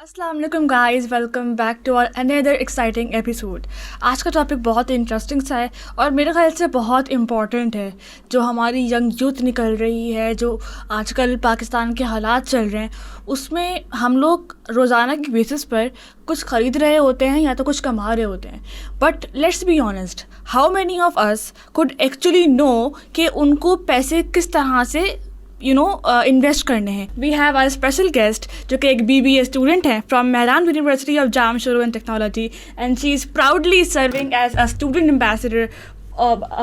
अस्सलाम वालेकुम guys, welcome back to our another exciting episode. आज का टॉपिक बहुत इंटरेस्टिंग सा है और मेरे ख्याल से बहुत इम्पॉर्टेंट है। जो हमारी यंग यूथ निकल रही है, जो आजकल पाकिस्तान के हालात चल रहे हैं, उसमें हम लोग रोज़ाना की बेसिस पर कुछ ख़रीद रहे होते हैं या तो कुछ कमा रहे होते हैं। But let's be honest, how many of us could actually know कि उनको पैसे किस तरह से इन्वेस्ट करने हैं। We have our special guest जो कि एक BBA स्टूडेंट हैं from Mehran university of Jamshoro and technology, and she is proudly serving as a student ambassador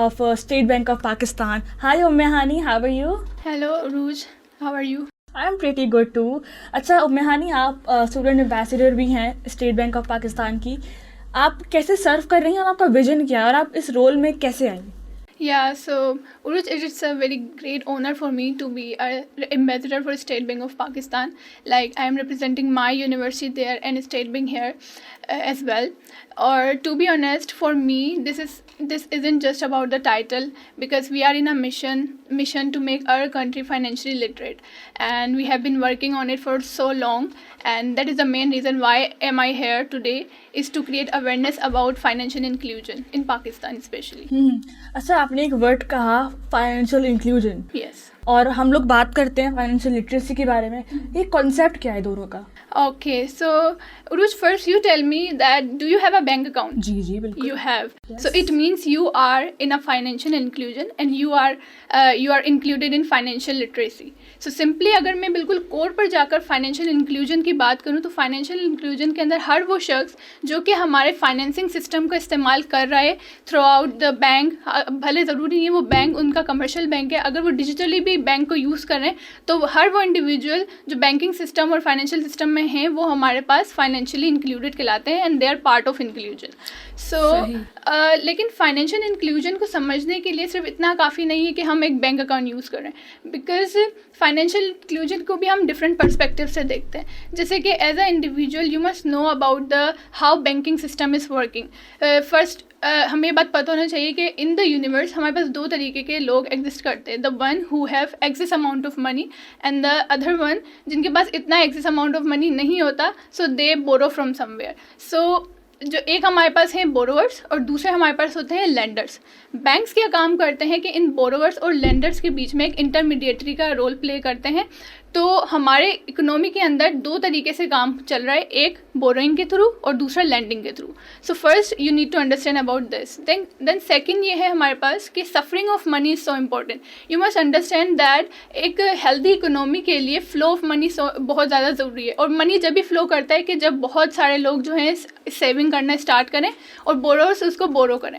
of State Bank of Pakistan. Hi Umme Hani, how are you? Hello, Ruj. How are you? I am pretty good too. अच्छा उम्मे हानी, आप student ambassador भी हैं state bank of Pakistan की। आप कैसे सर्व कर रही हैं और आपका विजन क्या है और आप इस रोल में कैसे आई? Yeah, so Uruj, it's a very great honor for me to be an ambassador for State Bank of Pakistan. Like I am representing my university there and State Bank here as well. Or to be honest, for me, this isn't just about the title, because we are in a mission to make our country financially literate, and we have been working on it for so long, and that is the main reason why am I here today, is to create awareness about financial inclusion in Pakistan especially. अच्छा, आपने एक word कहा financial inclusion, Yes. और हम लोग बात करते हैं फाइनेंशियल लिटरेसी के बारे में। ये कॉन्सेप्ट क्या है दोनों का? Okay, so Uruj, first you tell me that do you have a bank account? जी जी बिल्कुल। You have. Yes. So it means you are in a financial inclusion and you are included in financial literacy. So simply अगर मैं बिल्कुल core पर जाकर financial inclusion की बात करूँ तो फाइनेंशियल इंक्लूजन के अंदर हर वो शख्स जो कि हमारे फाइनेंसिंग सिस्टम का इस्तेमाल कर रहा है थ्रू आउट द बैंक, भले ज़रूरी नहीं है वो बैंक उनका कमर्शियल बैंक है, अगर वो डिजिटली भी बैंक को यूज़ कर रहे हैं तो हर वो इंडिविजुअल जो बैंकिंग सिस्टम और फाइनेंशियल सिस्टम में हैं वो हमारे पास फाइनेंशियली इंक्लूडेड कहलाते हैं and they are part of inclusion. So लेकिन फाइनेंशियल इंक्लूजन को समझने के लिए सिर्फ इतना काफ़ी नहीं है कि हम एक बैंक अकाउंट यूज़ कर रहे हैं, बिकॉज फाइनेंशियल इंक्लूजन को भी हम डिफरेंट पर्सपेक्टिव से देखते हैं। जैसे कि as a individual you must know about the how banking system is working. First हमें ये बात पता होना चाहिए कि इन द यूनिवर्स हमारे पास दो तरीके के लोग एग्जिस्ट करते हैं, the one who have excess amount of money and the other one जिनके पास इतना एक्सेस अमाउंट ऑफ मनी नहीं होता, सो दे बोरो फ्रॉम समवेयर। सो जो एक हमारे पास हैं बोरोवर्स और दूसरे हमारे पास होते हैं लेंडर्स। बैंक्स क्या काम करते हैं कि इन बोरोवर्स और लेंडर्स के बीच में एक इंटरमीडिएटरी का रोल प्ले करते हैं। तो हमारे इकोनॉमी के अंदर दो तरीके से काम चल रहा है, एक बोरोइंग के थ्रू और दूसरा लैंडिंग के through. So first you need to understand about this, then second ये है हमारे पास कि suffering of money is so important. You must understand that एक हेल्दी इकोनॉमी के लिए फ्लो ऑफ मनी बहुत ज़्यादा ज़रूरी है, और मनी जब भी फ्लो करता है कि जब बहुत सारे लोग जो हैं सेविंग करना स्टार्ट करें और बोरोवर्स उसको बोरो करें।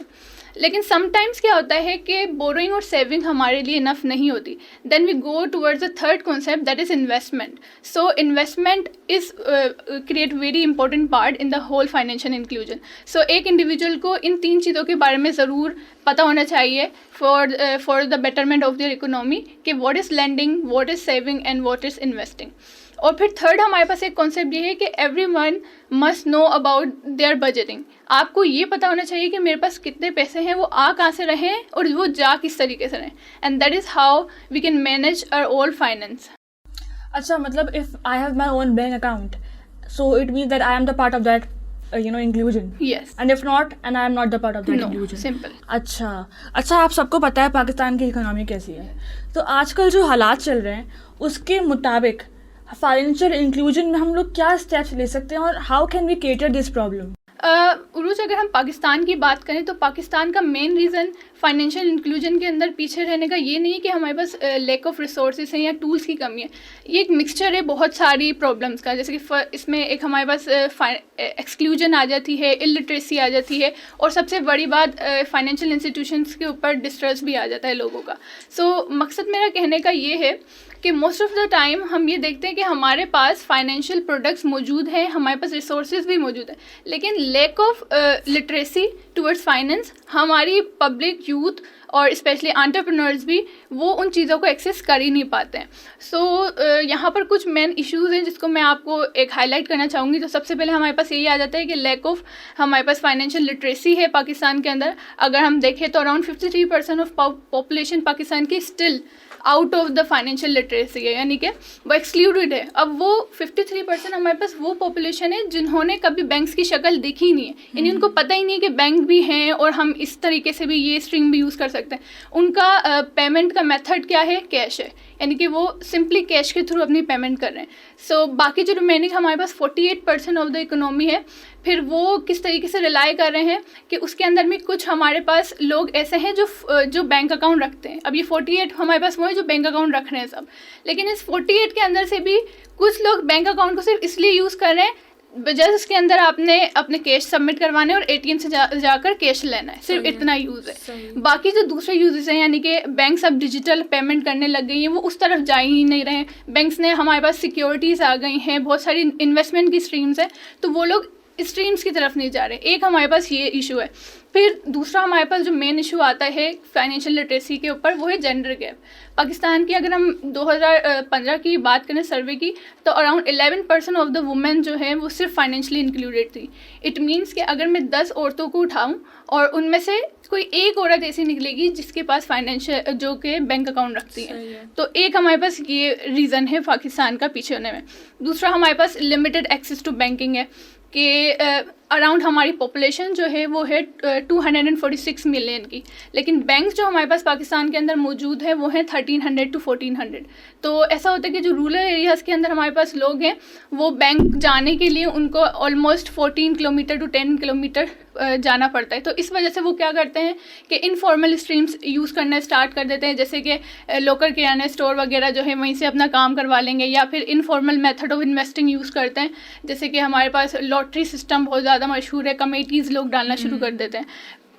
लेकिन समटाइम्स क्या होता है कि बोरोइंग और सेविंग हमारे लिए इनफ नहीं होती, then we go towards the third concept that is investment. So investment is create very important part in the whole financial inclusion. सो एक इंडिविजुअल को इन तीन चीज़ों के बारे में ज़रूर पता होना चाहिए for the betterment of their economy कि what is lending, what is saving and what is investing. और फिर थर्ड हमारे पास एक कॉन्सेप्ट ये है कि everyone must know about their budgeting. आपको ये पता होना चाहिए कि मेरे पास कितने पैसे हैं, वो आ कहाँ से रहे हैं और वो जा किस तरीके से रहे, and that is how we can manage our all finance. अच्छा, मतलब if I have my own bank account, so it means that I am the part of that inclusion. Yes. And if not, and I am not the part of that No, inclusion. simple. अच्छा, आप सबको पता है पाकिस्तान की economy कैसी है, तो आजकल जो हालात चल रहे हैं उसके मुताबिक फाइनेंशियल इंक्लूजन में हम लोग क्या स्टेप्स ले सकते हैं और how can we cater this problem? Urooj, अगर हम पाकिस्तान की बात करें तो पाकिस्तान का मेन रीज़न फाइनेंशियल इंक्लूजन के अंदर पीछे रहने का ये नहीं है कि हमारे पास लैक ऑफ रिसोर्सेज हैं या टूल्स की कमी है। ये एक मिक्सचर है बहुत सारी प्रॉब्लम्स का, जैसे कि इसमें एक हमारे पास एक्सक्लूजन आ जाती है, इलिटरेसी आ जाती है, और सबसे बड़ी बात फाइनेंशियल इंस्टीट्यूशंस के ऊपर डिस्ट्रस्ट भी आ जाता है लोगों का। सो मकसद मेरा कहने का ये है कि मोस्ट ऑफ द टाइम हम ये देखते हैं कि हमारे पास फाइनेंशियल प्रोडक्ट्स मौजूद हैं, हमारे पास रिसोर्सेज भी मौजूद है, लेकिन lack of literacy towards finance हमारी पब्लिक यूथ और स्पेशली एंटरप्रेन्योर्स भी वो उन चीज़ों को एक्सेस कर ही नहीं पाते हैं। सो यहाँ पर कुछ मेन इश्यूज़ हैं जिसको मैं आपको एक हाईलाइट करना चाहूँगी। तो सबसे पहले हमारे पास यही आ जाता है कि लैक ऑफ हमारे पास फाइनेंशियल लिटरेसी है पाकिस्तान के अंदर। अगर हम देखें तो अराउंड 53% ऑफ पॉपुलेशन पाकिस्तान की still out of the financial literacy है, यानी कि वो एक्सक्लूडेड है। अब वो 53% हमारे पास वो पॉपुलेशन है जिन्होंने कभी बैंक्स की शक्ल देखी ही नहीं है, यानी उनको पता ही नहीं है कि बैंक भी हैं और हम इस तरीके से भी ये स्ट्रीम भी यूज़ कर सकते हैं। उनका पेमेंट का मेथड क्या है? कैश है, यानी कि वो सिंपली कैश के थ्रू अपनी पेमेंट कर रहे हैं। सो बाकी जो रिमेनिंग हमारे पास 48% ऑफ द इकोनॉमी है, फिर वो किस तरीके से रिलाई कर रहे हैं कि उसके अंदर में कुछ हमारे पास लोग ऐसे हैं जो बैंक अकाउंट रखते हैं। अब ये 48 हमारे पास वो है जो बैंक अकाउंट रख रहे हैं सब, लेकिन इस 48 के अंदर से भी कुछ लोग बैंक अकाउंट को सिर्फ इसलिए यूज़ कर रहे हैं जस्ट उसके अंदर आपने अपने कैश सबमिट करवाने और एटीएम से जाकर कैश लेना है, सिर्फ इतना यूज़ है। बाकी जो दूसरे यूजेस हैं, यानी कि बैंक्स अब डिजिटल पेमेंट करने लग गई हैं, वो उस तरफ जा ही नहीं रहे हैं। बैंक्स ने हमारे पास सिक्योरिटीज़ आ गई हैं, बहुत सारी इन्वेस्टमेंट की स्ट्रीम्स हैं, तो वो लोग स्ट्रीम्स की तरफ नहीं जा रहे। एक हमारे पास ये इशू है। फिर दूसरा हमारे पास जो मेन इशू आता है फाइनेंशियल लिटरेसी के ऊपर, वो है जेंडर गैप। पाकिस्तान की अगर हम 2015 की बात करें सर्वे की, तो अराउंड 11% ऑफ द वुमेन जो है वो सिर्फ फाइनेंशियली इंक्लूडेड थी। इट मीन्स कि अगर मैं 10 औरतों को उठाऊं और उनमें से कोई एक औरत ऐसी निकलेगी जिसके पास फाइनेंशियल जो कि बैंक अकाउंट रखती है, तो एक हमारे पास ये रीज़न है पाकिस्तान का पीछे होने में। दूसरा हमारे पास लिमिटेड एक्सेस टू बैंकिंग है कि अराउंड हमारी पॉपुलेशन जो है वो है 246 मिलियन की, लेकिन बैंक जो हमारे पास पाकिस्तान के अंदर मौजूद है वो है 1300 to 1400। तो ऐसा होता है कि जो रूरल एरियाज़ के अंदर हमारे पास लोग हैं वो बैंक जाने के लिए उनको ऑलमोस्ट 14 किलोमीटर to 10 किलोमीटर जाना पड़ता है। तो इस वजह से वो क्या करते हैं कि इनफॉर्मल स्ट्रीम्स यूज़ करना स्टार्ट कर देते हैं, जैसे कि लोकल किराना स्टोर वगैरह जो है वहीं से अपना काम करवा लेंगे, या फिर informal method of investing use करते हैं, जैसे कि हमारे पास लॉटरी सिस्टम बहुत ज़्यादा मशहूर है, कमेटीज़ लोग डालना शुरू कर देते हैं।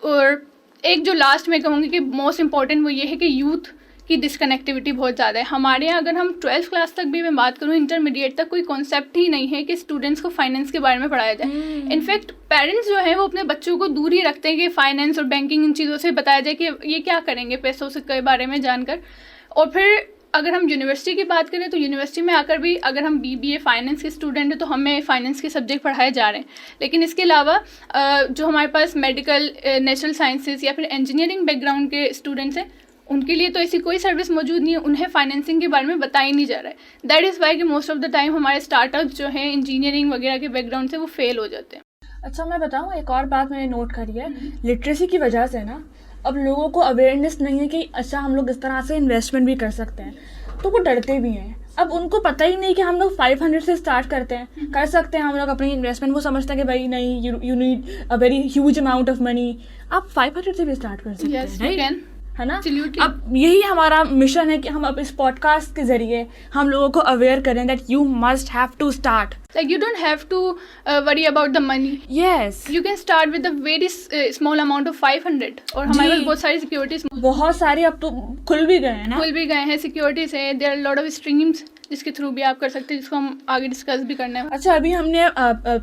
और एक जो लास्ट में कहूँगी कि मोस्ट इंपॉर्टेंट वो ये है कि यूथ की डिसकनेक्टिविटी बहुत ज़्यादा है हमारे यहाँ। अगर हम 12th क्लास तक भी मैं बात करूँ, इंटरमीडिएट तक कोई कॉन्सेप्ट ही नहीं है कि स्टूडेंट्स को फाइनेंस के बारे में पढ़ाया जाए। इनफैक्ट पेरेंट्स जो है वो अपने बच्चों को दूर ही रखते हैं कि फाइनेंस और बैंकिंग इन चीज़ों से बताया जाए कि ये क्या करेंगे पैसों से के बारे में जानकर। और फिर अगर हम यूनिवर्सिटी की बात करें तो यूनिवर्सिटी में आकर भी अगर हम BBA फाइनेंस के स्टूडेंट हैं तो हमें फाइनेंस के सब्जेक्ट पढ़ाए जा रहे हैं, लेकिन इसके अलावा जो हमारे पास मेडिकल, नेचुरल साइंसेज या फिर इंजीनियरिंग बैकग्राउंड के स्टूडेंट्स हैं उनके लिए तो ऐसी कोई सर्विस मौजूद नहीं है, उन्हें फाइनेंसिंग के बारे में बताया ही नहीं जा रहा है। दैट इज़ वाई कि मोस्ट ऑफ द टाइम हमारे स्टार्टअप्स जो हैं इंजीनियरिंग वगैरह के बैकग्राउंड से वो फेल हो जाते हैं। अच्छा, मैं बताऊँ एक और बात मैंने नोट करी है, लिटरेसी की वजह से ना अब लोगों को अवेयरनेस नहीं है कि अच्छा हम लोग इस तरह से इन्वेस्टमेंट भी कर सकते हैं, तो वो डरते भी हैं। अब उनको पता ही नहीं कि हम लोग 500 से स्टार्ट करते हैं, कर सकते हैं हम लोग अपनी इन्वेस्टमेंट। वो समझते हैं कि भाई नहीं, you need a very huge amount of money. आप 500 से भी स्टार्ट कर सकते हैं, राइट? है ना? अब यही हमारा मिशन है कि हम अब इस पॉडकास्ट के जरिए हम लोगों को अवेयर करें that you must have to start, like you don't have to worry about the money. yes, you can start with a very small amount of 500। और हमारे पास बहुत सारी सिक्योरिटीज, बहुत सारी अब तो खुल भी गए हैं ना, खुल भी गए हैं, सिक्योरिटीज है, there are lot of streams जिसके थ्रू भी आप कर सकते हैं, जिसको हम आगे डिस्कस भी करना है। अच्छा, अभी हमने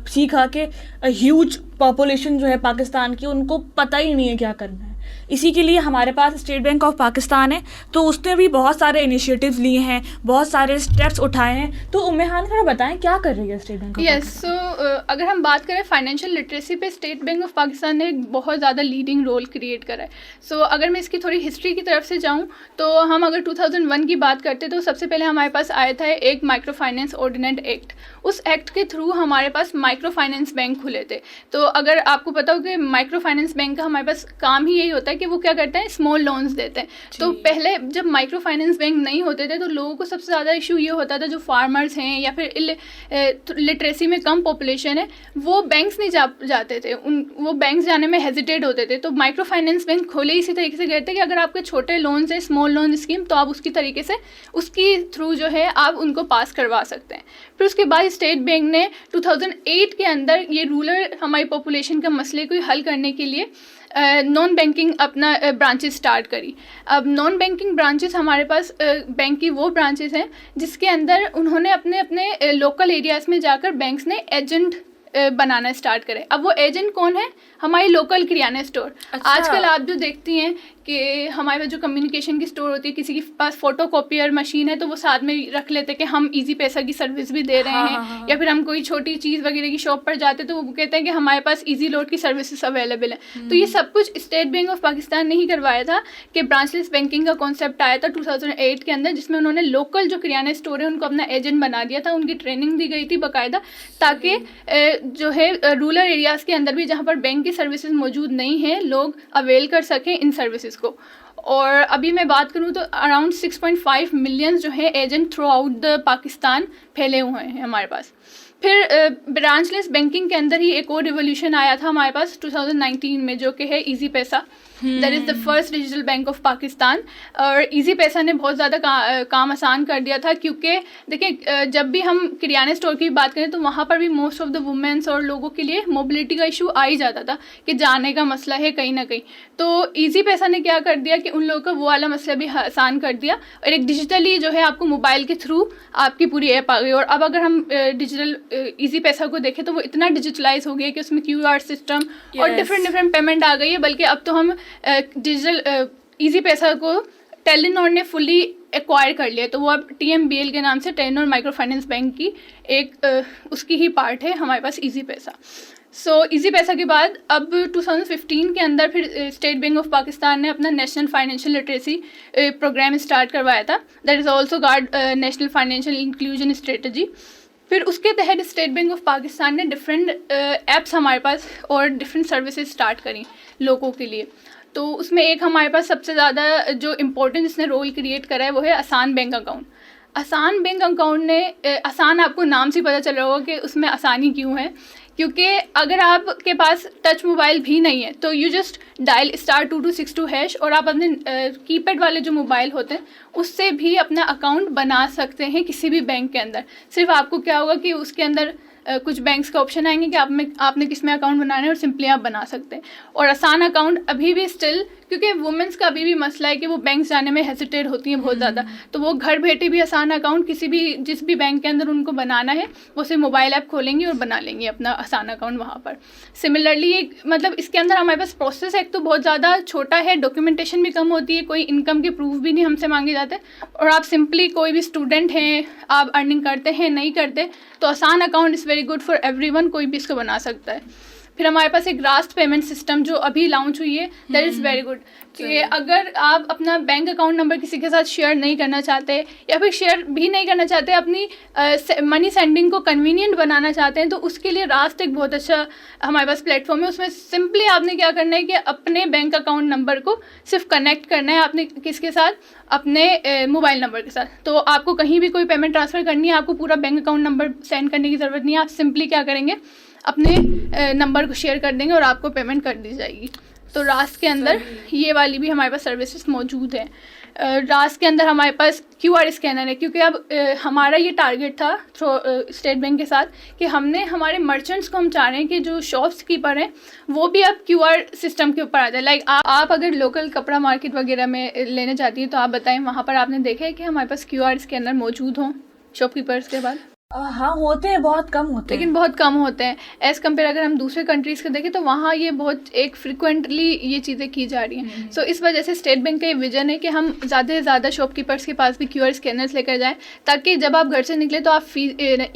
सीखा कि ह्यूज पॉपुलेशन जो है पाकिस्तान की, उनको पता ही नहीं है क्या करना है। इसी के लिए हमारे पास स्टेट बैंक ऑफ पाकिस्तान है, तो उसने भी बहुत सारे इनिशिएटिव्स लिए हैं, बहुत सारे स्टेप्स उठाए हैं। तो उम्मेहान थोड़ा बताएं क्या कर रही है स्टेट बैंक ऑफ पाकिस्तान? सो अगर हम बात करें फाइनेंशियल लिटरेसी पे, स्टेट बैंक ऑफ पाकिस्तान ने बहुत ज़्यादा लीडिंग रोल क्रिएट करा है। सो अगर मैं इसकी थोड़ी हिस्ट्री की तरफ से जाऊँ तो हम अगर 2001 की बात करते तो सबसे पहले हमारे पास आया था एक माइक्रो फाइनेंस ऑर्डिनेंस एक्ट। उस एक्ट के थ्रू हमारे पास माइक्रो फाइनेंस बैंक खुले थे। तो अगर आपको पता हो कि माइक्रो फाइनेंस बैंक का हमारे पास काम ही यही होता है कि वो क्या करते हैं, स्मॉल लोन्स देते हैं। तो पहले जब माइक्रो फाइनेंस बैंक नहीं होते थे तो लोगों को सबसे ज़्यादा इशू ये होता था, जो फार्मर्स हैं या फिर लिटरेसी में कम पॉपुलेशन है, वो बैंक्स नहीं जाते थे, वो बैंक्स जाने में हेजिटेट होते थे। तो माइक्रो फाइनेंस बैंक खोले इसी तरीके से गए थे कि अगर आपके छोटे लोन्स हैं, स्मॉल लोन स्कीम, तो आप उसकी तरीके से उसकी थ्रू जो है आप उनको पास करवा सकते हैं। फिर उसके बाद स्टेट बैंक ने 2008 के अंदर ये रूरल हमारी पॉपुलेशन का मसले को हल करने के लिए नॉन बैंकिंग अपना ब्रांचेस स्टार्ट करी। अब नॉन बैंकिंग ब्रांचेस हमारे पास बैंक की वो ब्रांचेस हैं जिसके अंदर उन्होंने अपने अपने लोकल एरियाज़ में जाकर बैंक्स ने एजेंट बनाना स्टार्ट करें। अब वो एजेंट कौन है? हमारी लोकल किराना स्टोर। अच्छा। आजकल आप जो देखती हैं कि हमारे पास जो कम्युनिकेशन की स्टोर होती है, किसी के पास फोटो कॉपियर मशीन है तो वो साथ में रख लेते हैं कि हम इजी पैसा की सर्विस भी दे रहे हैं। या फिर हम कोई छोटी चीज़ वगैरह की शॉप पर जाते तो वो कहते हैं कि हमारे पास इजी लोड की सर्विसेज अवेलेबल है। तो ये सब कुछ स्टेट बैंक ऑफ पाकिस्तान ने ही करवाया था कि ब्रांचलेस बैंकिंग का कॉन्सेप्ट आया था 2008 के अंदर, जिसमें उन्होंने लोकल जो किराना स्टोर है उनको अपना एजेंट बना दिया था। उनकी ट्रेनिंग दी गई थी बाकायदा, ताकि जो है रूरल एरियाज़ के अंदर भी जहाँ पर बैंक की सर्विसेज मौजूद नहीं है लोग अवेल कर सकें इन सर्विसेज को। और अभी मैं बात करूँ तो अराउंड 6.5 मिलियन जो है agent through out the Pakistan फैले हुए हैं हमारे पास। फिर ब्रांचलेस बैंकिंग के अंदर ही एक और रिवोल्यूशन आया था हमारे पास 2019 में, जो कि है इजी पैसा। That is the first digital bank of Pakistan. और इजी पैसा ने बहुत ज़्यादा काम आसान कर दिया था, क्योंकि देखिए जब भी हम किराना स्टोर की बात करें तो वहाँ पर भी मोस्ट ऑफ द वुमेन्स और लोगों के लिए मोबिलिटी का इशू आ ही जाता था कि जाने का मसला है कहीं ना कहीं। तो इजी पैसा ने क्या कर दिया कि उन लोगों का वो वाला मसला भी आसान कर दिया, और एक डिजिटली जो है आपको मोबाइल के थ्रू आपकी पूरी ऐप आ गई। और अब अगर हम डिजिटल इजी पैसा को देखें तो वो इतना डिजिटलाइज हो गया कि उसमें QR सिस्टम और डिफरेंट पेमेंट आ गई है। बल्कि अब तो हम डिजिटल इजी पैसा को टेलीनॉर ने फुली एक्वायर कर लिया, तो वो अब TMBL के नाम से टेलीनॉर माइक्रो फाइनेंस बैंक की एक उसकी ही पार्ट है हमारे पास इजी पैसा। सो इजी पैसा के बाद अब 2015 के अंदर फिर स्टेट बैंक ऑफ पाकिस्तान ने अपना national financial literacy programme start करवाया था। That is also guard national financial inclusion strategy. फिर उसके तहत स्टेट बैंक ऑफ पाकिस्तान ने डिफरेंट ऐप्स हमारे पास और डिफरेंट सर्विसेज स्टार्ट करी लोगों के लिए। तो उसमें एक हमारे पास सबसे ज़्यादा जो इम्पोर्टेंट जिसने रोल क्रिएट करा है वो है आसान बैंक अकाउंट। आसान बैंक अकाउंट ने आसान आपको नाम से पता चल रहा होगा कि उसमें आसानी क्यों है, क्योंकि अगर आपके पास टच मोबाइल भी नहीं है तो यू जस्ट डायल *2262# और आप अपने कीपैड वाले जो मोबाइल होते हैं उससे भी अपना अकाउंट बना सकते हैं किसी भी बैंक के अंदर। सिर्फ आपको क्या होगा कि उसके अंदर कुछ बैंक्स का ऑप्शन आएंगे कि आपने किस में अकाउंट बनाना है और सिंपली आप बना सकते हैं। और आसान अकाउंट अभी भी स्टिल, क्योंकि वुमेंस का अभी भी मसला है कि वो बैंक जाने में हेसिटेट होती हैं बहुत ज़्यादा, तो वो घर बैठे भी आसान अकाउंट जिस भी बैंक के अंदर उनको बनाना है वो सिर्फ मोबाइल ऐप खोलेंगी और बना लेंगी अपना आसान अकाउंट वहाँ पर। सिमिलरली मतलब इसके अंदर हमारे पास प्रोसेस एक तो बहुत ज़्यादा छोटा है, डॉक्यूमेंटेशन भी कम होती है, कोई इनकम के प्रूफ भी नहीं हमसे मांगे जाते, और आप सिंपली कोई भी स्टूडेंट हैं, आप अर्निंग करते हैं नहीं करते, तो आसान account is very good for everyone, कोई भी इसको बना सकता है। फिर हमारे पास एक रास्ट पेमेंट सिस्टम जो अभी लॉन्च हुई है, दैट इज़ वेरी गुड, कि अगर आप अपना बैंक अकाउंट नंबर किसी के साथ शेयर नहीं करना चाहते या फिर शेयर भी नहीं करना चाहते, अपनी मनी सेंडिंग को कन्वीनियंट बनाना चाहते हैं, तो उसके लिए रास्ट एक बहुत अच्छा हमारे पास प्लेटफॉर्म है। उसमें सिंपली आपने क्या करना है कि अपने बैंक अकाउंट नंबर को सिर्फ कनेक्ट करना है आपने किसके साथ, अपने मोबाइल नंबर के साथ। तो आपको कहीं भी कोई पेमेंट ट्रांसफ़र करनी है, आपको पूरा बैंक अकाउंट नंबर सेंड करने की ज़रूरत नहीं है। आप सिंपली क्या करेंगे, अपने नंबर को शेयर कर देंगे और आपको पेमेंट कर दी जाएगी। तो रास्ट के अंदर ये वाली भी हमारे पास सर्विसेज मौजूद है। रास्ट के अंदर हमारे पास QR स्कैनर है, क्योंकि अब हमारा ये टारगेट था थ्रू स्टेट बैंक के साथ कि हमने हमारे मर्चेंट्स को हम चाह रहे हैं कि जो शॉप्स कीपर हैं वो भी अब QR सिस्टम के ऊपर आ जाए। लाइक आप अगर लोकल कपड़ा मार्केट वगैरह में लेने जाती है तो आप बताएं वहाँ पर आपने देखा है कि हमारे पास QR स्कैनर मौजूद हों शॉपकीपर्स के बाद? हाँ होते हैं, बहुत कम होते हैं, लेकिन बहुत कम होते हैं एज़ कम्पेयर अगर हम दूसरे कंट्रीज़ के देखें तो वहाँ ये बहुत एक फ्रिक्वेंटली ये चीज़ें की जा रही हैं। सो इस वजह से स्टेट बैंक का ये विजन है कि हम ज़्यादा से ज़्यादा शॉपकीपर्स के पास भी QR स्कैनर्स लेकर जाएं, ताकि जब आप घर से निकलें तो आप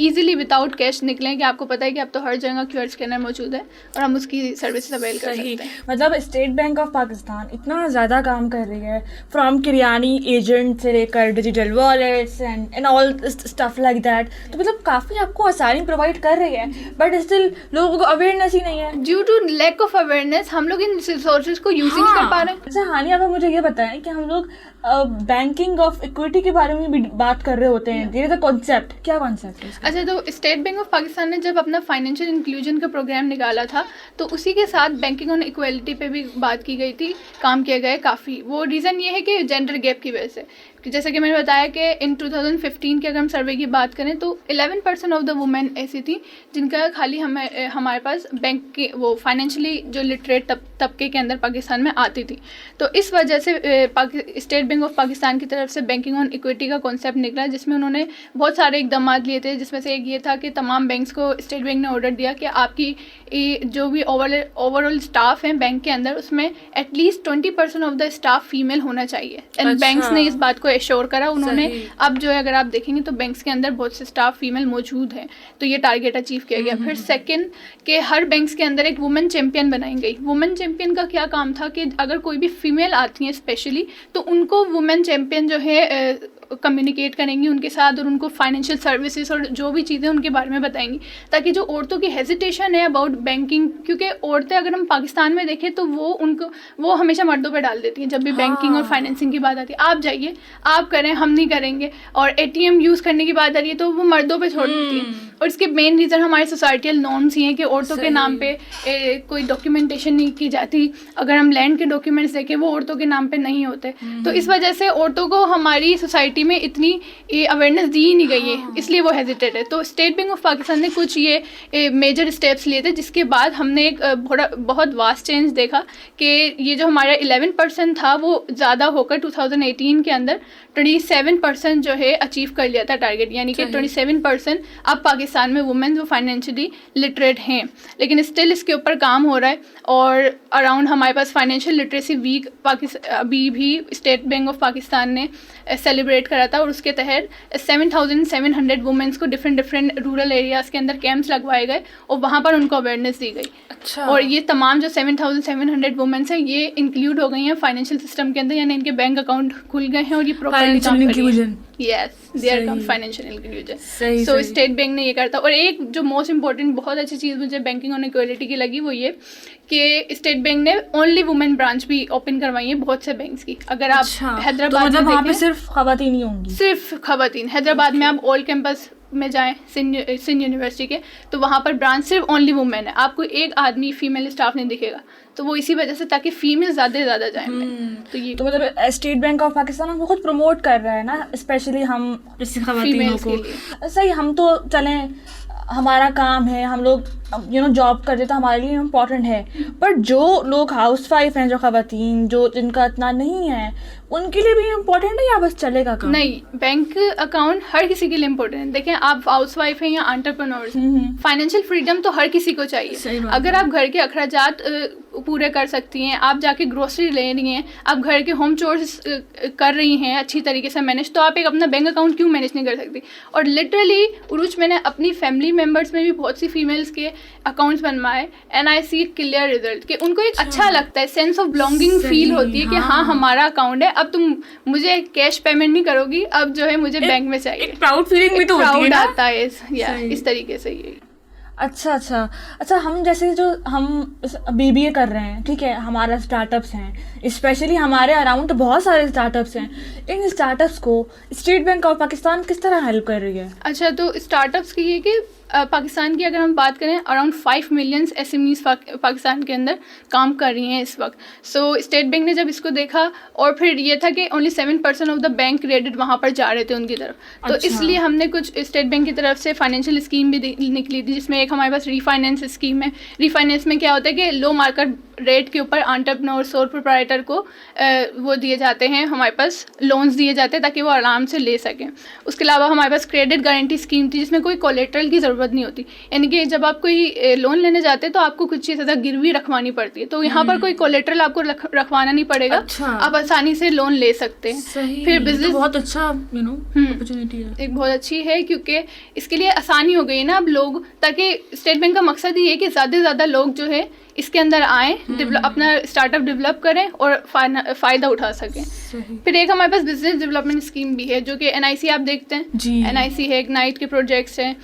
ईजिली विदाउट कैश निकलें, कि आपको पता है कि अब तो हर जगह QR स्कैनर मौजूद है और हम उसकी सर्विस अवेल कर सकते हैं। मतलब स्टेट बैंक ऑफ पाकिस्तान इतना ज़्यादा काम कर रही है, फ्रॉम किरानी एजेंट से लेकर digital wallets and all stuff like that. तो मतलब काफ़ी आपको आसानी प्रोवाइड कर रही है, बट स्टिल लोगों को अवेयरनेस ही नहीं है। Due to lack of awareness हम लोग इन रिसोर्सेज को यूज नहीं कर पा रहे हैं। अच्छा हानि, आप मुझे ये बताएं कि हम लोग बैंकिंग ऑफ इक्विटी के बारे में भी बात कर रहे होते हैं, देयर इज अ कॉन्सेप्ट, क्या कॉन्सेप्ट है? अच्छा, तो स्टेट बैंक ऑफ पाकिस्तान ने जब अपना फाइनेंशियल इंक्लूजन का प्रोग्राम निकाला था तो उसी के साथ बैंकिंग ऑन इक्वलिटी पे भी बात की गई थी, काम किया गया है काफ़ी। वो रीज़न ये है कि जेंडर गैप की वजह से, जैसे कि मैंने बताया कि इन 2015 के अगर हम सर्वे की बात करें तो 11% ऑफ द वुमेन ऐसी थी जिनका खाली हमारे पास बैंक के वो फाइनेंशियली जो लिटरेट तबके के अंदर पाकिस्तान में आती थी। तो इस वजह से स्टेट बैंक ऑफ पाकिस्तान की तरफ से बैंकिंग ऑन इक्विटी का कॉन्सेप्ट निकला, जिसमें उन्होंने बहुत सारे इकदाम लिए थे, जिसमें से एक ये था कि तमाम बैंक्स को स्टेट बैंक ने ऑर्डर दिया कि आपकी जो भी ओवरऑल स्टाफ है बैंक के अंदर, उसमें at least 20% of the staff female होना चाहिए। एंड बैंक्स ने इस बात को एश्योर करा उन्होंने। अब जो है अगर आप देखेंगे तो बैंक्स के अंदर बहुत से स्टाफ फीमेल मौजूद हैं, तो ये टारगेट अचीव किया गया। फिर सेकंड के हर बैंक्स के अंदर एक वुमेन चैंपियन बनाई गई। वुमेन चैंपियन का क्या काम था कि अगर कोई भी फीमेल आती हैं स्पेशली, तो उनको वुमेन चैंपियन जो है कम्युनिकेट करेंगी उनके साथ और उनको फाइनेंशियल सर्विसेज और जो भी चीज़ें उनके बारे में बताएंगी, ताकि जो औरतों की हेजिटेशन है अबाउट बैंकिंग, क्योंकि औरतें अगर हम पाकिस्तान में देखें तो वो हमेशा मर्दों पे डाल देती हैं जब भी बैंकिंग और फाइनेंसिंग की बात आती है। आप जाइए, आप करें, हम नहीं करेंगे। और ATM यूज़ करने की बात आ रही है तो वो मर्दों पर छोड़ देती हैं। और इसके मेन रीज़न हमारे सोसाइटियल नॉर्म्स ही हैं कि औरतों के नाम पे कोई डॉक्यूमेंटेशन नहीं की जाती। अगर हम लैंड के डॉक्यूमेंट्स देखें वो औरतों के नाम पे नहीं होते। तो इस वजह से औरतों को हमारी सोसाइटी में इतनी अवेयरनेस दी ही नहीं गई है, इसलिए वो हेजिटेट है। तो स्टेट बैंक ऑफ पाकिस्तान ने कुछ ये मेजर स्टेप्स लिए थे, जिसके बाद हमने एक बहुत वास्ट चेंज देखा कि ये जो हमारा 11% था वो ज़्यादा होकर 2018 के अंदर 27% जो है अचीव कर लिया था टारगेट। यानी कि 27% अब पाकिस्तान में वुमेन वो फाइनेंशियली लिटरेट हैं। लेकिन स्टिल इसके ऊपर काम हो रहा है और अराउंड हमारे पास फाइनेंशियल लिटरेसी वीक अभी भी स्टेट बैंक ऑफ पाकिस्तान ने सेलिब्रेट करा था, और उसके तहत 7,700 वुमेंस को डिफरेंट रूरल एरियाज़ के अंदर कैंप्स लगवाए गए और वहाँ पर उनको अवेयरनेस दी गई। अच्छा। और ये तमाम जो 7,700 वुमेन्स हैं ये इंक्लूड हो गई हैं फाइनेंशियल सिस्टम के अंदर, यानी इनके बैंक अकाउंट खुल गए हैं और ये प्रॉपर्ली काम कर रही हैं। Yes, there come financial inclusion. So state bank ने ये करता। और एक जो मोस्ट इंपॉर्टेंट बहुत अच्छी चीज़ मुझे बैंकिंग ऑन इक्वालिटी की लगी वो ये कि स्टेट बैंक ने ओनली वुमेन ब्रांच भी ओपन करवाई है बहुत से बैंक्स की। अगर आप हैदराबाद तो मतलब में वहाँ पे सिर्फ खवातीन ही होंगी? सिर्फ खवातीन। हैदराबाद में आप ऑल कैंपस में जाएं सिंध यूनिवर्सिटी के, तो वहाँ पर ब्रांच सिर्फ ओनली वुमेन है, आपको एक आदमी फीमेल स्टाफ नहीं दिखेगा। तो वो इसी वजह से ताकि फीमेल ज़्यादा जाएं। तो ये तो मतलब स्टेट बैंक ऑफ पाकिस्तान बहुत प्रमोट कर रहा है ना, स्पेशली हम जैसे खवातीनों को। सही, हम तो चलें, हमारा काम है, हम लोग जॉब करते तो हमारे लिए इम्पोर्टेंट है, पर जो लोग हाउस वाइफ हैं, जो खवातीन जो जिनका इतना नहीं है, उनके लिए भी इम्पोर्टेंट है या बस चलेगा काम? नहीं, बैंक अकाउंट हर किसी के लिए इम्पोर्टेंट है। देखें, आप हाउस वाइफ हैं या एंटरप्रेन्योर्स, फाइनेंशियल फ्रीडम तो हर किसी को चाहिए। अगर आप घर के अखराजात पूरे कर सकती हैं, आप जाके ग्रोसरी ले रही हैं, आप घर के होम चोर्स कर रही हैं अच्छी तरीके से मैनेज, तो आप एक अपना बैंक अकाउंट क्यों मैनेज नहीं कर सकती? और लिटरली उरुज मैंने अपनी फैमिली मेम्बर्स में भी बहुत सी फीमेल्स के अकाउंट्स बनवाए and I see clear result कि उनको एक अच्छा लगता है, सेंस ऑफ बिलोंगिंग फील होती है कि हाँ हमारा अकाउंट है, अब तुम मुझे कैश पेमेंट नहीं करोगी, अब जो है मुझे बैंक में चाहिए। एक प्राउड फीलिंग भी तो होती है ना? आता है इस तरीके से। ये अच्छा, हम जैसे जो हम BBA कर रहे हैं, ठीक है, हमारा स्टार्टअप्स हैं, स्पेशली हमारे अराउंड तो बहुत सारे स्टार्टअप्स हैं। इन स्टार्टअप्स को स्टेट बैंक ऑफ पाकिस्तान किस तरह हेल्प कर रही है? अच्छा, तो स्टार्टअप्स की ये कि पाकिस्तान की अगर हम बात करें अराउंड 5 मिलियन SMEs पाकिस्तान के अंदर काम कर रही हैं इस वक्त। सो स्टेट बैंक ने जब इसको देखा, और फिर ये था कि only 7% of the bank credit वहाँ पर जा रहे थे उनकी तरफ, तो इसलिए हमने कुछ स्टेट बैंक की तरफ से फाइनेंशियल स्कीम भी निकली थी, जिसमें एक हमारे पास रीफाइनेंस स्कीम है। रीफाइनेंस में क्या होता है कि लो मार्केट रेट के ऊपर एंटरप्रेन्योर सोल प्रोप्राइटर को वो दिए जाते हैं, हमारे पास लोन्स दिए जाते हैं ताकि वो आराम से ले सकें। उसके अलावा हमारे पास क्रेडिट गारंटी स्कीम थी, जिसमें कोई कोलेटरल की ज़रूरत नहीं होती, यानी कि जब आप कोई लोन लेने जाते हैं तो आपको कुछ चीज़ ज़्यादा गिरवी रखवानी पड़ती है, तो यहाँ पर कोई कोलेटरल आपको रखवाना नहीं पड़ेगा। आप आसानी से लोन ले सकते हैं। फिर बिजनेस बहुत अच्छा अपॉर्चुनिटी है, एक बहुत अच्छी है, क्योंकि इसके लिए आसानी हो गई है ना अब लोग, ताकि स्टेट बैंक का मकसद ये है कि ज़्यादा से ज़्यादा लोग जो है इसके अंदर आएँ, अपना स्टार्टअप डेवलप करें और फ़ायदा उठा सकें। फिर एक हमारे पास बिजनेस डेवलपमेंट स्कीम भी है, जो कि NIC आप देखते हैं, NIC है, इग्नाइट के प्रोजेक्ट्स हैं,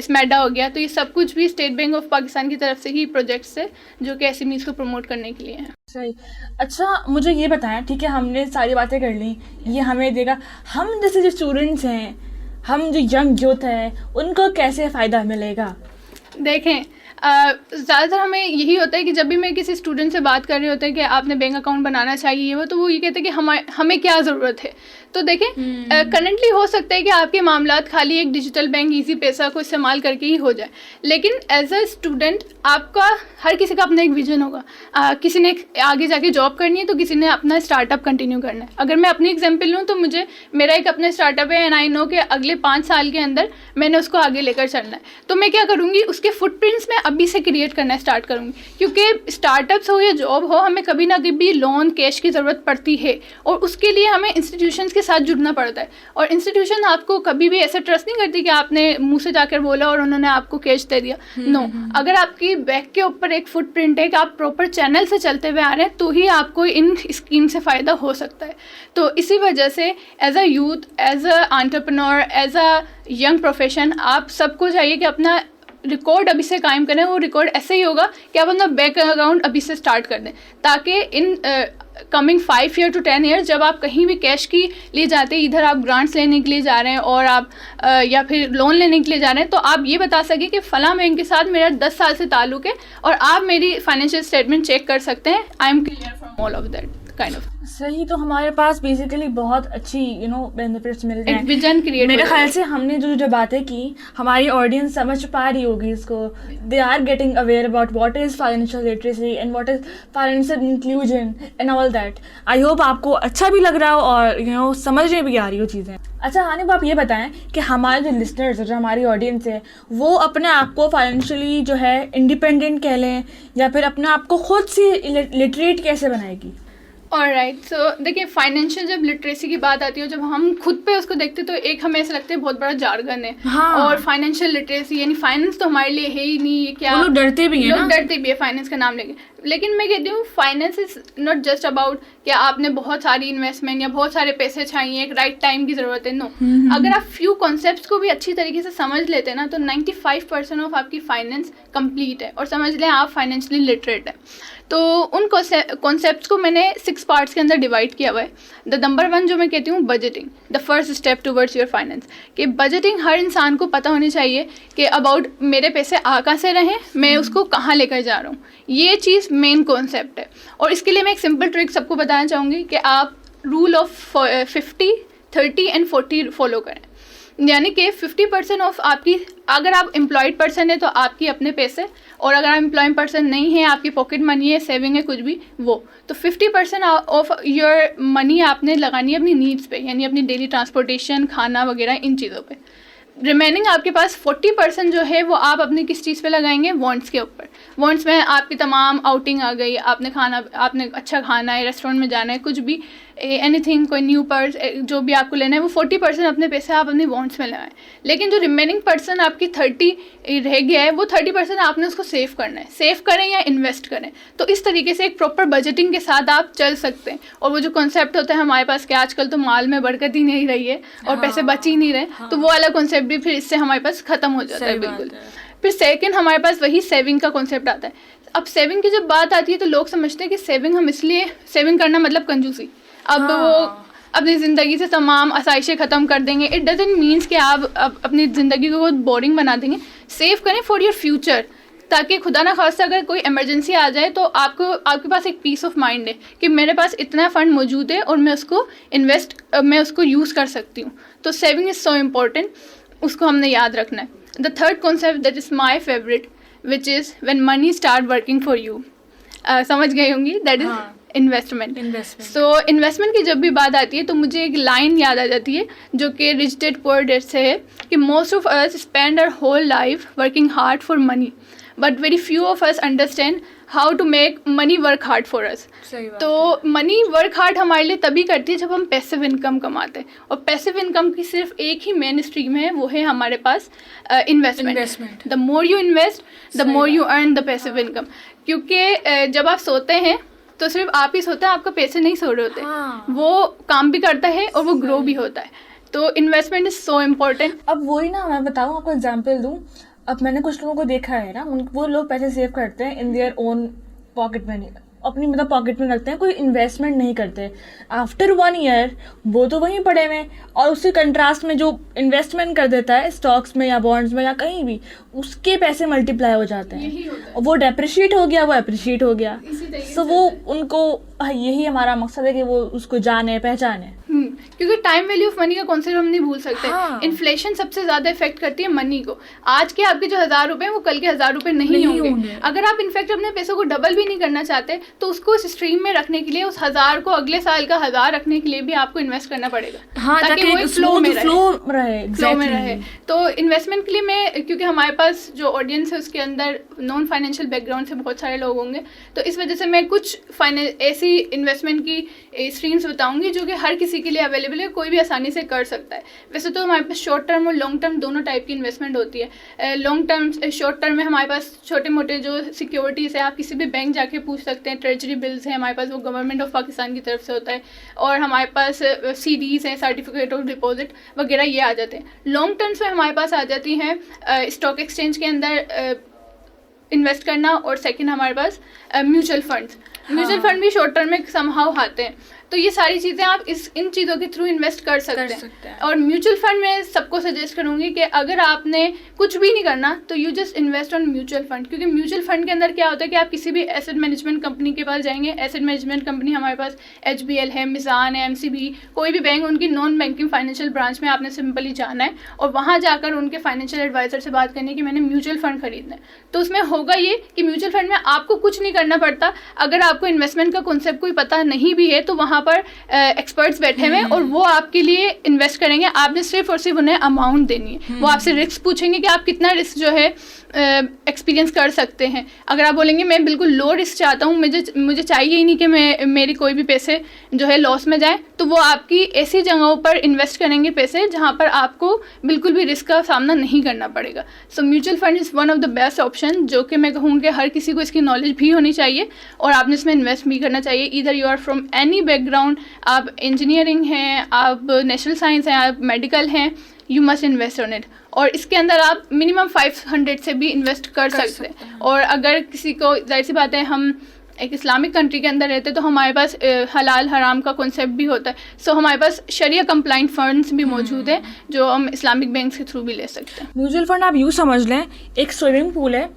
स्मैडा हो गया, तो ये सब कुछ भी स्टेट बैंक ऑफ पाकिस्तान की तरफ से ही प्रोजेक्ट्स है जो कि SMEs को प्रमोट करने के लिए हैं। सही। अच्छा, मुझे ये बताएं, ठीक है, हमने सारी बातें कर ली, ये हमें देगा, हम जैसे जो स्टूडेंट्स हैं, हम जो यंग यूथ है, उनको कैसे फ़ायदा मिलेगा? देखें, ज़्यादातर हमें यही होता है कि जब भी मैं किसी स्टूडेंट से बात कर रहे होते हैं कि आपने बैंक अकाउंट बनाना चाहिए वो, तो वो ये कहते हैं कि हमें क्या ज़रूरत है। तो देखें करंटली हो सकता है कि आपके मामलात खाली एक डिजिटल बैंक ईजी पैसा को इस्तेमाल करके ही हो जाए, लेकिन एज अ स्टूडेंट आपका हर किसी का अपना एक विजन होगा। किसी ने आगे जाके जॉब करनी है तो किसी ने अपना स्टार्टअप कंटिन्यू करना है। अगर मैं अपनी एग्जांपल लूँ तो मुझे मेरा एक अपना स्टार्टअप है एंड आई नो कि अगले 5 साल के अंदर मैंने उसको आगे लेकर चलना है। तो मैं क्या करूँगी, उसके फुटप्रिंट्स मैं अभी से क्रिएट करना स्टार्ट करूँगी, क्योंकि स्टार्टअप्स हो या जॉब हो हमें कभी ना कभी लोन कैश की ज़रूरत पड़ती है और उसके लिए हमें इंस्टीट्यूशंस के साथ जुड़ना पड़ता है। और इंस्टीट्यूशन आपको कभी भी ऐसा ट्रस्ट नहीं करती कि आपने मुँह से जाकर बोला और उन्होंने आपको कैश दे दिया। नो, अगर आपकी बैक के ऊपर एक फुटप्रिंट है कि आप प्रॉपर चैनल से चलते हुए आ रहे हैं तो ही आपको इन स्कीम से फ़ायदा हो सकता है। तो इसी वजह से as a youth, as a entrepreneur, as a young profession आप सबको चाहिए कि अपना रिकॉर्ड अभी से कायम करें। वो रिकॉर्ड ऐसे ही होगा कि आप अपना बैंक अकाउंट अभी से स्टार्ट कर दें, ताकि in coming 5 year to 10 year जब आप कहीं भी कैश की लिए जाते हैं, इधर आप ग्रांट्स लेने के लिए जा रहे हैं और आप या फिर लोन लेने के लिए जा रहे हैं, तो आप ये बता सकें कि फ़लाँ बैंक के साथ मेरा 10 साल से ताल्लुक़ है और आप मेरी फाइनेंशियल स्टेटमेंट चेक कर सकते हैं। I am clear from all of that kind of. सही, तो हमारे पास बेसिकली बहुत अच्छी बेनिफिट्स मिल रहे हैं। एक विजन क्रिएट, मेरे ख्याल से हमने जो बातें की हमारी ऑडियंस समझ पा रही होगी इसको। They are getting aware about what is financial literacy and what is financial inclusion and all that. I hope आपको अच्छा भी लग रहा हो और समझ में भी आ रही हो चीज़ें। अच्छा हानिफ, आप ये बताएं कि हमारे जो लिसनर्स जो हमारी ऑडियंस है वो अपने आप को फाइनेंशियली जो है इंडिपेंडेंट कह लें या फिर अपने आप को खुद से लिटरेट कैसे बनाएगी? ऑलराइट, सो देखिए फाइनेंशियल जब लिटरेसी की बात आती है, जब हम खुद पे उसको देखते हैं तो एक हमें ऐसा लगता है बहुत बड़ा जार्गन है। हाँ। और फाइनेंशियल लिटरेसी यानी फाइनेंस तो हमारे लिए है ही नहीं, ये क्या लोग डरते भी हैं, लोग डरते भी है फाइनेंस का नाम लेके। लेकिन मैं कहती हूँ finance is not just about कि आपने बहुत सारी इन्वेस्टमेंट या बहुत सारे पैसे चाहिए, एक राइट टाइम की ज़रूरत है। नो, अगर आप फ्यू कॉन्सेप्ट्स को भी अच्छी तरीके से समझ लेते हैं ना तो 95% ऑफ आपकी फाइनेंस कंप्लीट है और समझ लें आप फाइनेंशियली लिटरेट है। तो उन कॉन्सेप्ट्स को मैंने 6 पार्ट्स के अंदर डिवाइड किया हुआ है। द नंबर 1 जो मैं कहती हूँ budgeting, the first step towards your finance. कि बजटिंग हर इंसान को पता होनी चाहिए कि अबाउट मेरे पैसे आ कहाँ से रहें, मैं उसको कहाँ लेकर जा रहा हूँ। ये चीज़ मेन कॉन्सेप्ट है। और इसके लिए मैं एक सिंपल ट्रिक सबको बताना चाहूँगी कि आप रूल ऑफ 50, 30 एंड 40 फॉलो करें। यानी कि 50% ऑफ आपकी, अगर आप एम्प्लॉयड पर्सन है तो आपकी अपने पैसे, और अगर आप एम्प्लॉयड पर्सन नहीं है, आपकी पॉकेट मनी है, सेविंग है, कुछ भी, वो तो 50% ऑफ योर मनी आपने लगानी है अपनी नीड्स पे, यानी अपनी डेली ट्रांसपोर्टेशन, खाना वगैरह, इन चीज़ों पे। रिमेनिंग आपके पास 40% जो है वो आप अपनी किस चीज़ पे लगाएंगे, वांट्स के ऊपर। वांट्स में आपकी तमाम आउटिंग आ गई, आपने अच्छा खाना है, रेस्टोरेंट में जाना है, कुछ भी, एनीथिंग, कोई न्यू पर्स, जो भी आपको लेना है, वो 40% अपने पैसे आप अपने वांट्स में लगाएं। लेकिन जो रिमेनिंग पर्सन आपकी 30 रह गया है, वो 30% आपने उसको सेव करना है। सेव करें या इन्वेस्ट करें। तो इस तरीके से एक प्रॉपर बजटिंग के साथ आप चल सकते हैं। और वो जो कॉन्सेप्ट होता है हमारे पास कि आजकल तो माल में बरकत ही नहीं रही है और पैसे बच ही नहीं रहे, तो वो वाला कॉन्सेप्ट भी फिर इससे हमारे पास ख़त्म हो जाता है बिल्कुल। फिर सेकंड हमारे पास वही सेविंग का कॉन्सेप्ट आता है। अब सेविंग की जब बात आती है तो लोग समझते हैं कि सेविंग हम इसलिए, सेविंग करना मतलब कंजूसी। अब वो अपनी ज़िंदगी से तमाम आसाइशें ख़त्म कर देंगे। इट डजंट मीन्स कि आप अपनी ज़िंदगी को बहुत बोरिंग बना देंगे। सेव करें फॉर योर फ्यूचर, ताकि खुदा ना खास्ता अगर कोई इमरजेंसी आ जाए तो आपके पास एक पीस ऑफ माइंड है कि मेरे पास इतना फ़ंड मौजूद है और मैं उसको यूज़ कर सकती हूँ। तो सेविंग इज़ सो इम्पॉर्टेंट, उसको हमने याद रखना है। The third concept that is my favourite, which is when money start working for you. समझ गई होंगी, that is investment. So investment की जब भी बात आती है तो मुझे एक लाइन याद आ जाती है जो कि रिच डैड पुअर डैड से है कि most of us spend our whole life working hard for money, but very few of us understand how to make money work hard for us. तो मनी वर्क हार्ड हमारे लिए तभी करती है जब हम पैसिव इनकम कमाते हैं। और पैसिव इनकम की सिर्फ एक ही मेन स्ट्रीम है, वो है हमारे पास investment. The more you invest the more you earn the passive income. क्योंकि जब आप सोते हैं तो सिर्फ आप ही सोते हैं, आपका पैसे नहीं सो रहे होते। वो काम भी करता है और वो ग्रो भी होता है। तो इन्वेस्टमेंट इज़ सो इम्पोर्टेंट। अब वही ना, मैं बताऊँ आपको एग्जांपल दूँ। अब मैंने कुछ लोगों को देखा है ना, वो लोग पैसे सेव करते हैं in their own pocket money, अपनी मतलब पॉकेट में रखते हैं, कोई इन्वेस्टमेंट नहीं करते। आफ्टर 1 ईयर वो तो वहीं पड़े हुए, और उसके कंट्रास्ट में जो इन्वेस्टमेंट कर देता है स्टॉक्स में या बॉन्ड्स में या कहीं भी, उसके पैसे मल्टीप्लाई हो जाते हैं। और वो डेप्रिशिएट हो गया, वो अप्रिशिएट हो गया। तो वो उनको यही हमारा मकसद है कि वो उसको जाने पहचाने। क्योंकि टाइम वैल्यू ऑफ मनी का कॉन्सेप्ट हम नहीं भूल सकते। हाँ। इन्फ्लेशन सबसे ज़्यादा इफेक्ट करती है मनी को। आज के आपके जो 1000 रुपये हैं वो कल के 1000 रुपये नहीं होंगे। अगर आप इनफैक्ट अपने पैसों को डबल भी नहीं करना चाहते तो उसको इस स्ट्रीम में रखने के लिए, उस 1000 को अगले साल का 1000 रखने के लिए भी आपको इन्वेस्ट करना पड़ेगा। हाँ, ताकि वो फ्लो में रहे। तो इन्वेस्टमेंट के लिए मैं, क्योंकि हमारे पास जो ऑडियंस है उसके अंदर नॉन फाइनेंशियल बैकग्राउंड से बहुत सारे लोग होंगे, तो इस वजह से मैं कुछ ऐसी इन्वेस्टमेंट की स्ट्रीम्स बताऊंगी जो कि हर किसी के लिए अवेलेबल है, कोई भी आसानी से कर सकता है। वैसे तो हमारे पास शॉर्ट टर्म और लॉन्ग टर्म दोनों टाइप की इन्वेस्टमेंट होती है। लॉन्ग टर्म, शॉर्ट टर्म में हमारे पास छोटे मोटे जो सिक्योरिटीज़ है, आप किसी भी बैंक जाके पूछ सकते हैं। ट्रेजरी बिल्स है हमारे पास, वो गवर्नमेंट ऑफ पाकिस्तान की तरफ से होता है, और हमारे पास CDs हैं, सर्टिफिकेट ऑफ डिपॉजिट वगैरह, ये आ जाते हैं। लॉन्ग टर्म्स में हमारे पास आ जाती हैं स्टॉक एक्सचेंज के अंदर इन्वेस्ट करना, और सेकंड हमारे पास म्यूचुअल फंड्स। म्यूचुअल फंड भी शॉर्ट टर्म में समहाउ आते हैं। तो ये सारी चीज़ें आप इन चीज़ों के थ्रू इन्वेस्ट कर सकते हैं। और म्यूचुअल फंड में सबको सजेस्ट करूँगी कि अगर आपने कुछ भी नहीं करना तो you just invest on mutual fund, क्योंकि म्यूचुअल फंड के अंदर क्या होता है कि आप किसी भी एसेट मैनेजमेंट कंपनी के पास जाएंगे। एसेट मैनेजमेंट कंपनी हमारे पास HBL है, मिज़ान है, MCB, कोई भी बैंक, उनकी नॉन बैंकिंग फाइनेंशियल ब्रांच में आपने सिंपली जाना है और वहाँ जाकर उनके फाइनेंशियल एडवाइज़र से बात करनी है कि मैंने म्यूचुअल फंड खरीदना है। तो उसमें होगा ये कि म्यूचुअल फंड में आपको कुछ नहीं करना पड़ता। अगर आपको इन्वेस्टमेंट का कॉन्सेप्ट कोई पता नहीं भी है तो वहाँ पर एक्सपर्ट्स बैठे हुए हैं और वो आपके लिए इन्वेस्ट करेंगे। आपने सिर्फ और सिर्फ उन्हें अमाउंट देनी है। वो आपसे रिस्क पूछेंगे कि आप कितना रिस्क जो है एक्सपीरियंस कर सकते हैं। अगर आप बोलेंगे मैं बिल्कुल लो रिस्क चाहता हूँ, मुझे चाहिए ही नहीं कि मेरी कोई भी पैसे जो है लॉस में जाए, तो वो आपकी ऐसी जगहों पर इन्वेस्ट करेंगे पैसे जहाँ पर आपको बिल्कुल भी रिस्क का सामना नहीं करना पड़ेगा। So mutual fund is one of the best option, जो कि मैं कहूँगी हर किसी को इसकी नॉलेज भी होनी चाहिए और आपने इसमें इन्वेस्ट भी करना चाहिए। Either you are from any background, आप इंजीनियरिंग हैं, आप नेशनल साइंस हैं, आप मेडिकल हैं, you must invest on it. और इसके अंदर आप मिनिमम 500 से भी इन्वेस्ट कर सकते हैं। और अगर किसी को, जाहिर सी बात है, हम एक इस्लामिक कंट्री के अंदर रहते हैं तो हमारे पास हलाल हराम का कॉन्सेप्ट भी होता है। सो हमारे पास शरिया कंप्लाइंट फंड्स भी मौजूद हैं जो हम इस्लामिक बैंक्स के थ्रू भी ले सकते हैं। म्यूचुअल फंड आप यूँ समझ लें, एक स्विमिंग पूल है,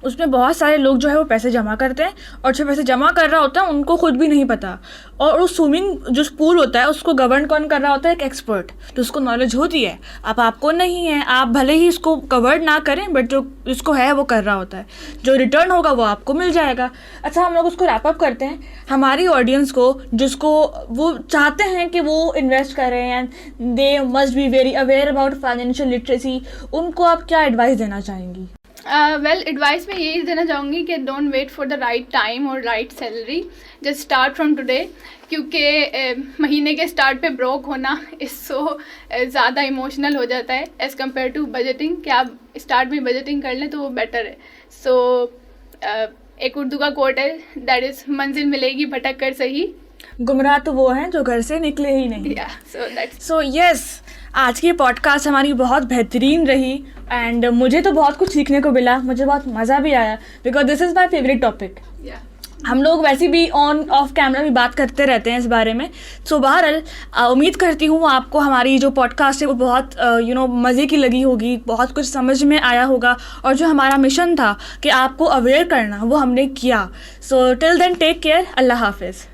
उसमें बहुत सारे लोग जो है वो पैसे जमा करते हैं और जो पैसे जमा कर रहा होता है उनको खुद भी नहीं पता। और उस स्विमिंग जो पूल होता है उसको गवर्न कौन कर रहा होता है? एक एक्सपर्ट, तो उसको नॉलेज होती है। अब आपको नहीं है, आप भले ही इसको कवर ना करें, बट जो जिसको है वो कर रहा होता है, जो रिटर्न होगा वो आपको मिल जाएगा। अच्छा, हम लोग उसको रैप अप करते हैं। हमारी ऑडियंस को, जिसको वो चाहते हैं कि वो इन्वेस्ट करें and they must be very aware about financial literacy, उनको आप क्या एडवाइस देना चाहेंगी? वेल, एडवाइस मैं यही देना चाहूँगी कि don't wait for the right time और right salary, just start from today. क्योंकि महीने के स्टार्ट पे ब्रोक होना इससे ज़्यादा इमोशनल हो जाता है एज़ कम्पेयर टू बजटिंग, कि आप स्टार्ट में बजटिंग कर लें तो वो बेटर है। सो एक उर्दू का कोट है, दैट इज़ मंजिल मिलेगी भटक कर सही, गुमराह तो वो हैं जो घर से निकले ही नहीं। सो यस, आज की पॉडकास्ट हमारी बहुत बेहतरीन रही एंड मुझे तो बहुत कुछ सीखने को मिला, मुझे बहुत मज़ा भी आया, because this is my favourite topic. हम लोग वैसे भी ऑन ऑफ कैमरा भी बात करते रहते हैं इस बारे में। सो बहरहाल उम्मीद करती हूँ आपको हमारी जो पॉडकास्ट है वो बहुत मज़े की लगी होगी, बहुत कुछ समझ में आया होगा, और जो हमारा मिशन था कि आपको अवेयर करना वो हमने किया। So till then take care, अल्लाह हाफिज़।